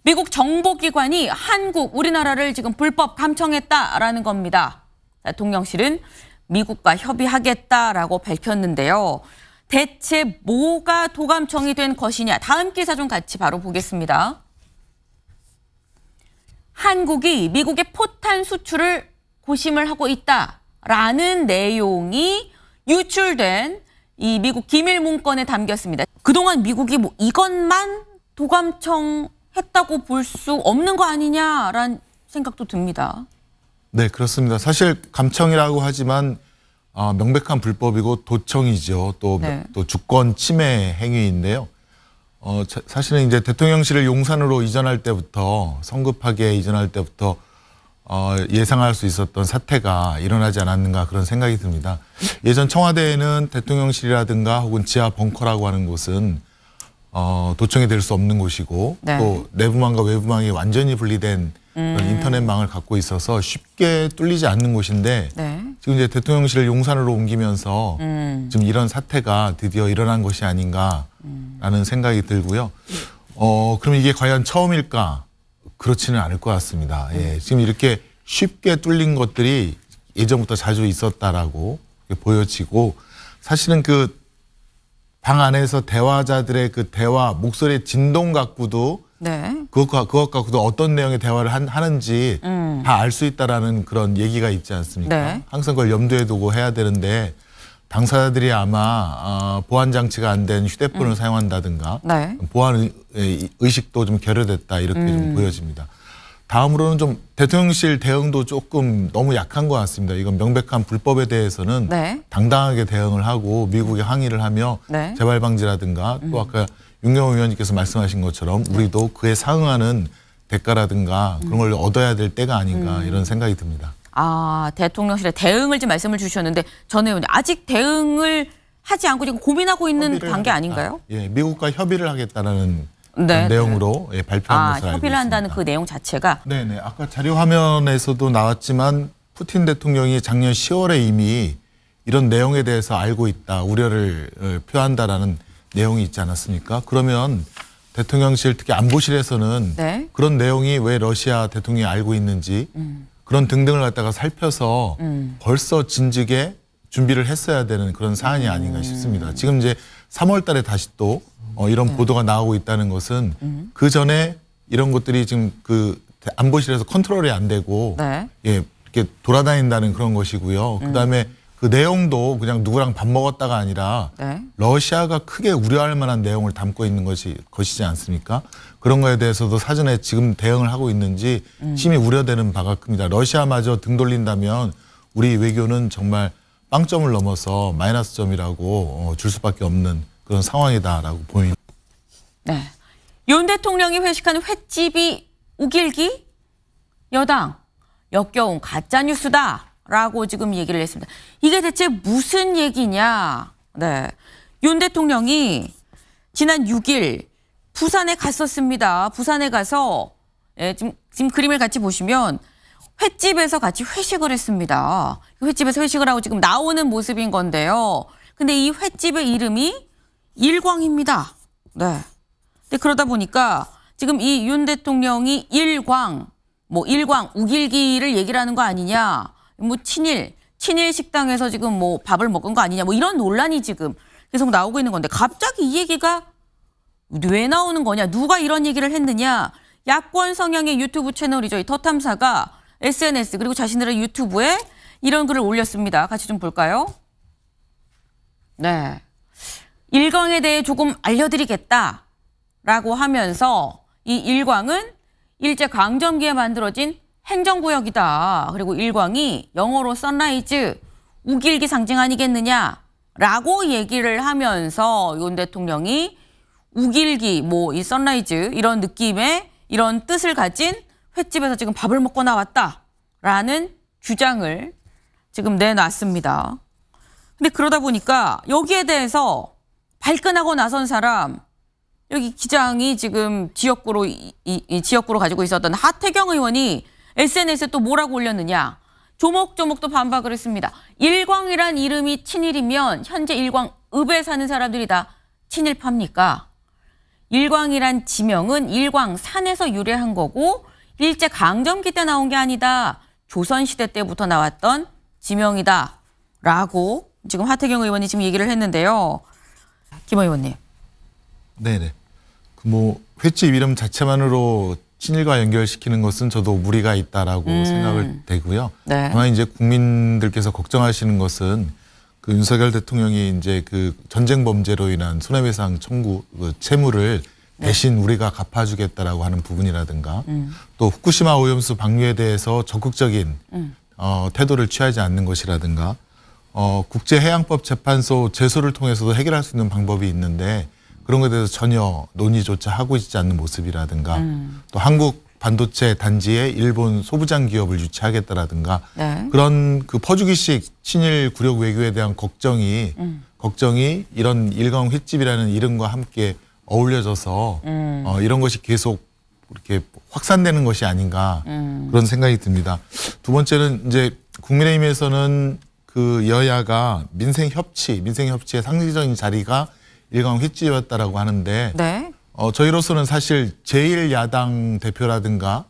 미국 정보기관이 우리나라를 지금 불법 감청했다라는 겁니다. 대통령실은 미국과 협의하겠다라고 밝혔는데요. 대체 뭐가 도감청이 된 것이냐? 다음 기사 좀 같이 바로 보겠습니다. 한국이 미국의 포탄 수출을 고심을 하고 있다라는 내용이 유출된 이 미국 기밀 문건에 담겼습니다. 그동안 미국이 뭐 이것만 도감청했다고 볼 수 없는 거 아니냐라는 생각도 듭니다. 네, 그렇습니다. 사실 감청이라고 하지만 명백한 불법이고 도청이죠. 또 주권 침해 행위인데요. 사실은 이제 대통령실을 용산으로 이전할 때부터 성급하게 이전할 때부터 예상할 수 있었던 사태가 일어나지 않았는가 그런 생각이 듭니다. 예전 청와대에는 대통령실이라든가 혹은 지하 벙커라고 하는 곳은 도청이 될 수 없는 곳이고 또 내부망과 외부망이 완전히 분리된 그런 인터넷망을 갖고 있어서 쉽게 뚫리지 않는 곳인데 지금 이제 대통령실을 용산으로 옮기면서 지금 이런 사태가 드디어 일어난 것이 아닌가라는 생각이 들고요. 그럼 이게 과연 처음일까? 그렇지는 않을 것 같습니다. 예, 지금 이렇게 쉽게 뚫린 것들이 예전부터 자주 있었다라고 보여지고 사실은 그 방 안에서 대화자들의 그 대화 목소리의 진동 갖고도 그것 갖고도 어떤 내용의 대화를 하는지 다 알 수 있다라는 그런 얘기가 있지 않습니까? 항상 그걸 염두에 두고 해야 되는데 당사자들이 아마 보안 장치가 안 된 휴대폰을 사용한다든가 보안 의식도 좀 결여됐다 이렇게 좀 보여집니다. 다음으로는 좀 대통령실 대응도 조금 너무 약한 것 같습니다. 이건 명백한 불법에 대해서는 당당하게 대응을 하고 미국에 항의를 하며 재발 방지라든가 또 아까 윤경호 위원님께서 말씀하신 것처럼 우리도 그에 상응하는 대가라든가 그런 걸 얻어야 될 때가 아닌가 이런 생각이 듭니다. 대통령실의 대응을 좀 말씀을 주셨는데 전 의원님 아직 대응을 하지 않고 지금 고민하고 있는 단계 아닌가요? 예, 미국과 협의를 하겠다는 내용으로 발표한 것으로 알고 협의를 있습니다. 한다는 그 내용 자체가 네네. 아까 자료 화면에서도 나왔지만 푸틴 대통령이 작년 10월에 이미 이런 내용에 대해서 알고 있다, 우려를 표한다라는 내용이 있지 않았습니까? 그러면 대통령실 특히 안보실에서는 그런 내용이 왜 러시아 대통령이 알고 있는지 그런 등등을 갖다가 살펴서 벌써 진즉에 준비를 했어야 되는 그런 사안이 아닌가 싶습니다. 지금 이제 3월 달에 다시 또 이런 보도가 나오고 있다는 것은 그 전에 이런 것들이 지금 그 안보실에서 컨트롤이 안 되고 이렇게 돌아다닌다는 그런 것이고요. 그다음에 그 내용도 그냥 누구랑 밥 먹었다가 아니라 러시아가 크게 우려할 만한 내용을 담고 있는 것이지 않습니까? 그런 거에 대해서도 사전에 지금 대응을 하고 있는지 심히 우려되는 바가 큽니다. 러시아마저 등 돌린다면 우리 외교는 정말 빵점을 넘어서 마이너스 점이라고 줄 수밖에 없는 그런 상황이다라고 보입니다. 윤 대통령이 회식하는 횟집이 우길기? 여당 역겨운 가짜뉴스다라고 지금 얘기를 했습니다. 이게 대체 무슨 얘기냐? 윤 대통령이 지난 6일 부산에 갔었습니다. 부산에 가서 지금 그림을 같이 보시면 횟집에서 같이 회식을 했습니다. 횟집에서 회식을 하고 지금 나오는 모습인 건데요. 근데 이 횟집의 이름이 일광입니다. 근데 그러다 보니까 지금 이 윤 대통령이 일광 우길기를 얘기를 하는 거 아니냐. 뭐 친일 식당에서 지금 뭐 밥을 먹은 거 아니냐. 뭐 이런 논란이 지금 계속 나오고 있는 건데 갑자기 이 얘기가 왜 나오는 거냐. 누가 이런 얘기를 했느냐. 야권 성향의 유튜브 채널이죠. 이 더탐사가 SNS 그리고 자신들의 유튜브에 이런 글을 올렸습니다. 같이 좀 볼까요? 일광에 대해 조금 알려드리겠다라고 하면서 이 일광은 일제강점기에 만들어진 행정구역이다. 그리고 일광이 영어로 선라이즈, 우길기 상징 아니겠느냐라고 얘기를 하면서 윤 대통령이 우길기, 이 선라이즈 이런 느낌의 이런 뜻을 가진 횟집에서 지금 밥을 먹고 나왔다라는 주장을 지금 내놨습니다. 근데 그러다 보니까 여기에 대해서 발끈하고 나선 사람 여기 기장이 지금 지역구로 이 지역구로 가지고 있었던 하태경 의원이 SNS에 또 뭐라고 올렸느냐. 조목조목 또 반박을 했습니다. 일광이란 이름이 친일이면 현재 일광읍에 사는 사람들이 다 친일파입니까? 일광이란 지명은 일광산에서 유래한 거고 일제 강점기 때 나온 게 아니다. 조선시대 때부터 나왔던 지명이다. 라고 지금 하태경 의원이 지금 얘기를 했는데요. 김 의원님. 네네. 뭐 횟집 이름 자체만으로 친일과 연결시키는 것은 저도 무리가 있다라고 생각을 되고요. 네. 다만 이제 국민들께서 걱정하시는 것은 그 윤석열 대통령이 이제 그 전쟁 범죄로 인한 손해배상 청구 그 채무를 대신 우리가 갚아주겠다라고 하는 부분이라든가 또 후쿠시마 오염수 방류에 대해서 적극적인 태도를 취하지 않는 것이라든가 국제해양법 재판소 제소를 통해서도 해결할 수 있는 방법이 있는데 그런 것에 대해서 전혀 논의조차 하고 있지 않는 모습이라든가 또 한국 반도체 단지에 일본 소부장 기업을 유치하겠다라든가 네. 그런 그 퍼주기식 친일 굴욕 외교에 대한 걱정이 이런 일광 횟집이라는 이름과 함께 어울려져서 이런 것이 계속 이렇게 확산되는 것이 아닌가 그런 생각이 듭니다. 두 번째는 이제 국민의힘에서는 그 여야가 민생 협치의 상징적인 자리가 일광 횟집이었다라고 하는데 네. 저희로서는 사실 제1야당 대표라든가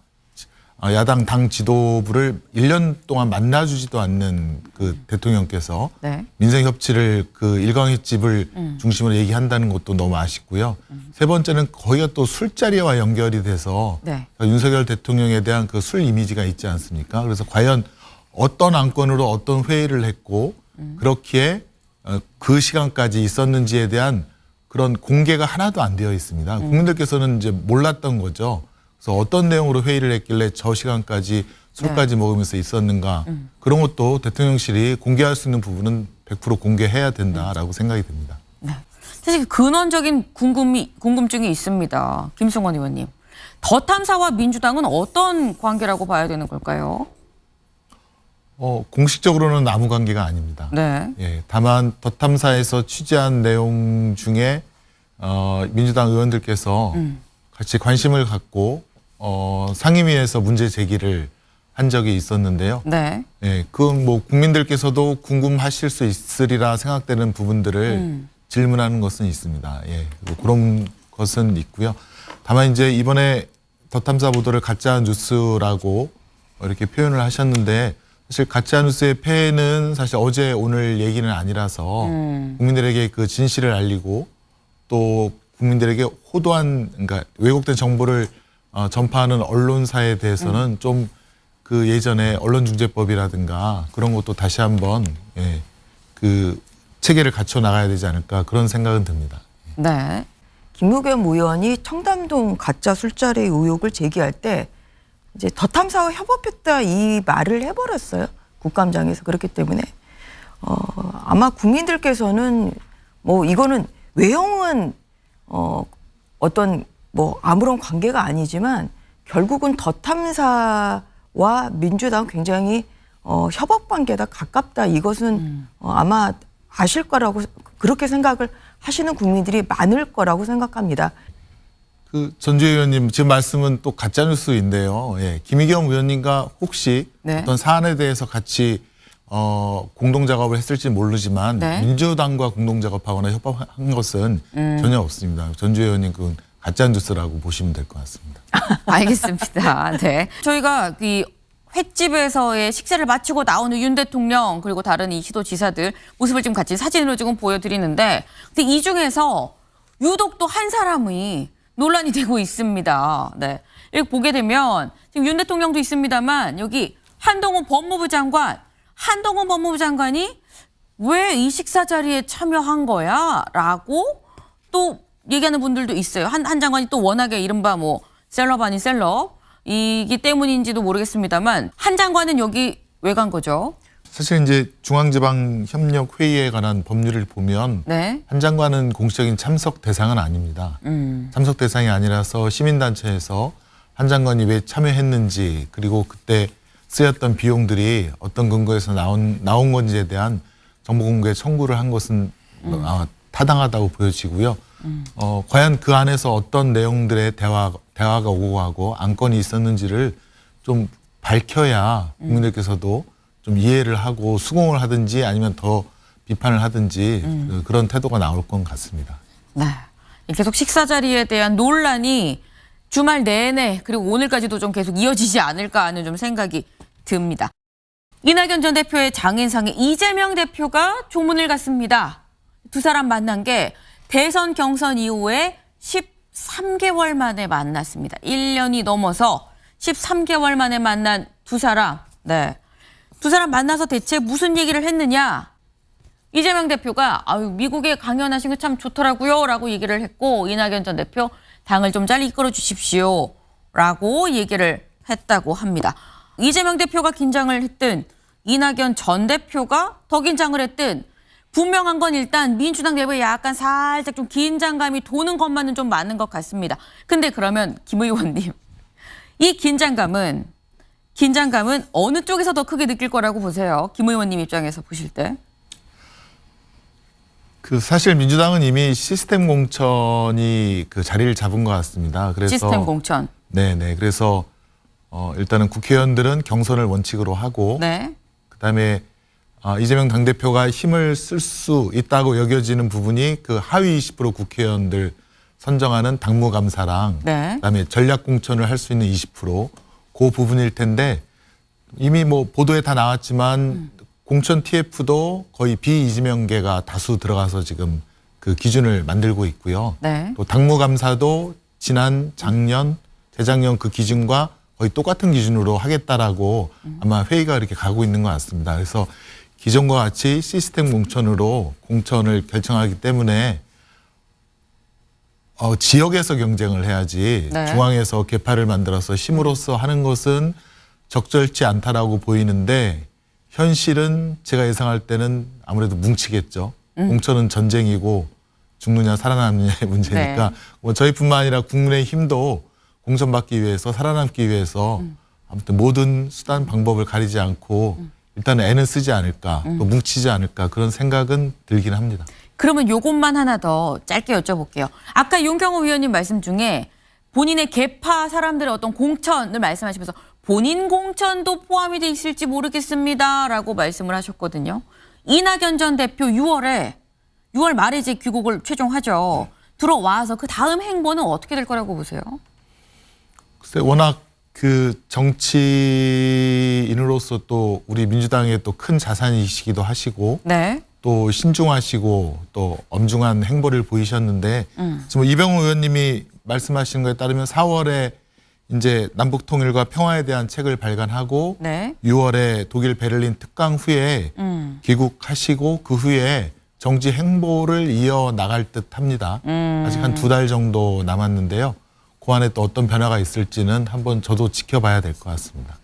야당 당 지도부를 1년 동안 만나주지도 않는 그 대통령께서 네. 민생 협치를 그 일광 횟집을 중심으로 얘기한다는 것도 너무 아쉽고요. 세 번째는 거기가 또 술자리와 연결이 돼서 네. 윤석열 대통령에 대한 그 술 이미지가 있지 않습니까? 그래서 과연 어떤 안건으로 어떤 회의를 했고 그렇기에 그 시간까지 있었는지에 대한 그런 공개가 하나도 안 되어 있습니다. 국민들께서는 이제 몰랐던 거죠. 그래서 어떤 내용으로 회의를 했길래 저 시간까지 술까지 먹으면서 있었는가. 그런 것도 대통령실이 공개할 수 있는 부분은 100% 공개해야 된다라고 생각이 듭니다. 네. 사실 근원적인 궁금증이 있습니다. 김승원 의원님. 더 탐사와 민주당은 어떤 관계라고 봐야 되는 걸까요? 공식적으로는 아무 관계가 아닙니다. 네. 예, 다만 더 탐사에서 취재한 내용 중에 민주당 의원들께서 같이 관심을 갖고 상임위에서 문제 제기를 한 적이 있었는데요. 네. 예, 그건 뭐 국민들께서도 궁금하실 수 있으리라 생각되는 부분들을 질문하는 것은 있습니다. 예, 뭐 그런 것은 있고요. 다만 이제 이번에 더 탐사 보도를 가짜 뉴스라고 이렇게 표현을 하셨는데 사실 가짜 뉴스의 폐해는 사실 어제 오늘 얘기는 아니라서 국민들에게 그 진실을 알리고 또 국민들에게 호도한 그러니까 왜곡된 정보를 전파하는 언론사에 대해서는 좀 그 예전에 언론중재법이라든가 그런 것도 다시 한번 그 체계를 갖춰 나가야 되지 않을까 그런 생각은 듭니다. 네. 김의겸 의원이 청담동 가짜 술자리 의혹을 제기할 때 이제 더 탐사와 협업했다 이 말을 해버렸어요. 국감장에서. 그렇기 때문에 아마 국민들께서는 뭐 이거는 외형은 어떤 뭐 아무런 관계가 아니지만 결국은 더 탐사와 민주당 굉장히 협업 관계다 가깝다 이것은 아마 아실 거라고 그렇게 생각을 하시는 국민들이 많을 거라고 생각합니다. 그 전주혜 의원님 지금 말씀은 또 가짜 뉴스인데요. 예, 김의겸 의원님과 혹시 네. 어떤 사안에 대해서 같이 공동 작업을 했을지 모르지만 네. 민주당과 공동 작업하거나 협업한 것은 전혀 없습니다. 전주혜 의원님 그건 가짜 뉴스라고 보시면 될 것 같습니다. 알겠습니다. 네. 저희가 이 횟집에서의 식사를 마치고 나오는 윤 대통령 그리고 다른 이 시도지사들 모습을 지금 같이 사진으로 지금 보여드리는데 근데 이 중에서 유독 또 한 사람이 논란이 되고 있습니다. 네. 이렇게 보게 되면 지금 윤 대통령도 있습니다만 여기 한동훈 법무부 장관이 왜 이 식사 자리에 참여한 거야? 라고 또 얘기하는 분들도 있어요. 한 장관이 또 워낙에 이른바 뭐 셀럽 아닌 셀럽이기 때문인지도 모르겠습니다만 한 장관은 여기 왜 간 거죠? 사실 이제 중앙지방협력회의에 관한 법률을 보면 네. 한 장관은 공식적인 참석 대상은 아닙니다. 참석 대상이 아니라서 시민단체에서 한 장관이 왜 참여했는지 그리고 그때 쓰였던 비용들이 어떤 근거에서 나온 건지에 대한 정보 공개 청구를 한 것은 타당하다고 보여지고요. 과연 그 안에서 어떤 내용들의 대화가 오고 가고 안건이 있었는지를 좀 밝혀야 국민들께서도 좀 이해를 하고 수긍을 하든지 아니면 더 비판을 하든지 그런 태도가 나올 것 같습니다. 네. 계속 식사 자리에 대한 논란이 주말 내내 그리고 오늘까지도 좀 계속 이어지지 않을까 하는 좀 생각이 듭니다. 이낙연 전 대표의 장인상에 이재명 대표가 조문을 갔습니다. 두 사람 만난 게 대선 경선 이후에 13개월 만에 만났습니다. 1년이 넘어서 13개월 만에 만난 두 사람. 네. 두 사람 만나서 대체 무슨 얘기를 했느냐? 이재명 대표가 미국에 강연하신 거 참 좋더라고요 라고 얘기를 했고, 이낙연 전 대표 당을 좀 잘 이끌어 주십시오 라고 얘기를 했다고 합니다. 이재명 대표가 긴장을 했든 이낙연 전 대표가 더 긴장을 했든 분명한 건 일단 민주당 내부에 약간 살짝 좀 긴장감이 도는 것만은 좀 많은 것 같습니다. 근데 그러면 김 의원님, 이 긴장감은 어느 쪽에서 더 크게 느낄 거라고 보세요? 김 의원님 입장에서 보실 때. 사실 민주당은 이미 시스템 공천이 그 자리를 잡은 것 같습니다. 그래서 시스템 공천. 네네. 그래서 일단은 국회의원들은 경선을 원칙으로 하고, 네. 그다음에 이재명 당대표가 힘을 쓸 수 있다고 여겨지는 부분이 그 하위 20% 국회의원들 선정하는 당무감사랑, 네. 그다음에 전략 공천을 할 수 있는 20%, 그 부분일 텐데, 이미 뭐 보도에 다 나왔지만 공천 TF도 거의 비이재명계가 다수 들어가서 지금 그 기준을 만들고 있고요. 네. 또 당무감사도 지난 작년, 재작년 그 기준과 거의 똑같은 기준으로 하겠다라고 아마 회의가 이렇게 가고 있는 것 같습니다. 그래서 기존과 같이 시스템 공천으로 공천을 결정하기 때문에 지역에서 경쟁을 해야지, 네. 중앙에서 계파를 만들어서 힘으로써 하는 것은 적절치 않다라고 보이는데, 현실은 제가 예상할 때는 아무래도 뭉치겠죠. 공천은 전쟁이고 죽느냐 살아남느냐의 문제니까, 네. 뭐 저희뿐만 아니라 국민의힘도 공천받기 위해서, 살아남기 위해서 아무튼 모든 수단 방법을 가리지 않고 일단은 애는 쓰지 않을까, 또 뭉치지 않을까, 그런 생각은 들긴 합니다. 그러면 요것만 하나 더 짧게 여쭤볼게요. 아까 윤경호 위원님 말씀 중에 본인의 계파 사람들의 어떤 공천을 말씀하시면서 본인 공천도 포함이 돼 있을지 모르겠습니다라고 말씀을 하셨거든요. 이낙연 전 대표 6월 말에 이제 귀국을 최종하죠. 들어와서 그 다음 행보는 어떻게 될 거라고 보세요? 글쎄, 워낙 그 정치인으로서 또 우리 민주당의 또 큰 자산이시기도 하시고, 네. 또 신중하시고 또 엄중한 행보를 보이셨는데, 지금 이병우 의원님이 말씀하신 거에 따르면 4월에 이제 남북 통일과 평화에 대한 책을 발간하고, 네. 6월에 독일 베를린 특강 후에 귀국하시고, 그 후에 정치 행보를 이어 나갈 듯 합니다. 아직 한 2달 정도 남았는데요. 그 안에 또 어떤 변화가 있을지는 한번 저도 지켜봐야 될 것 같습니다.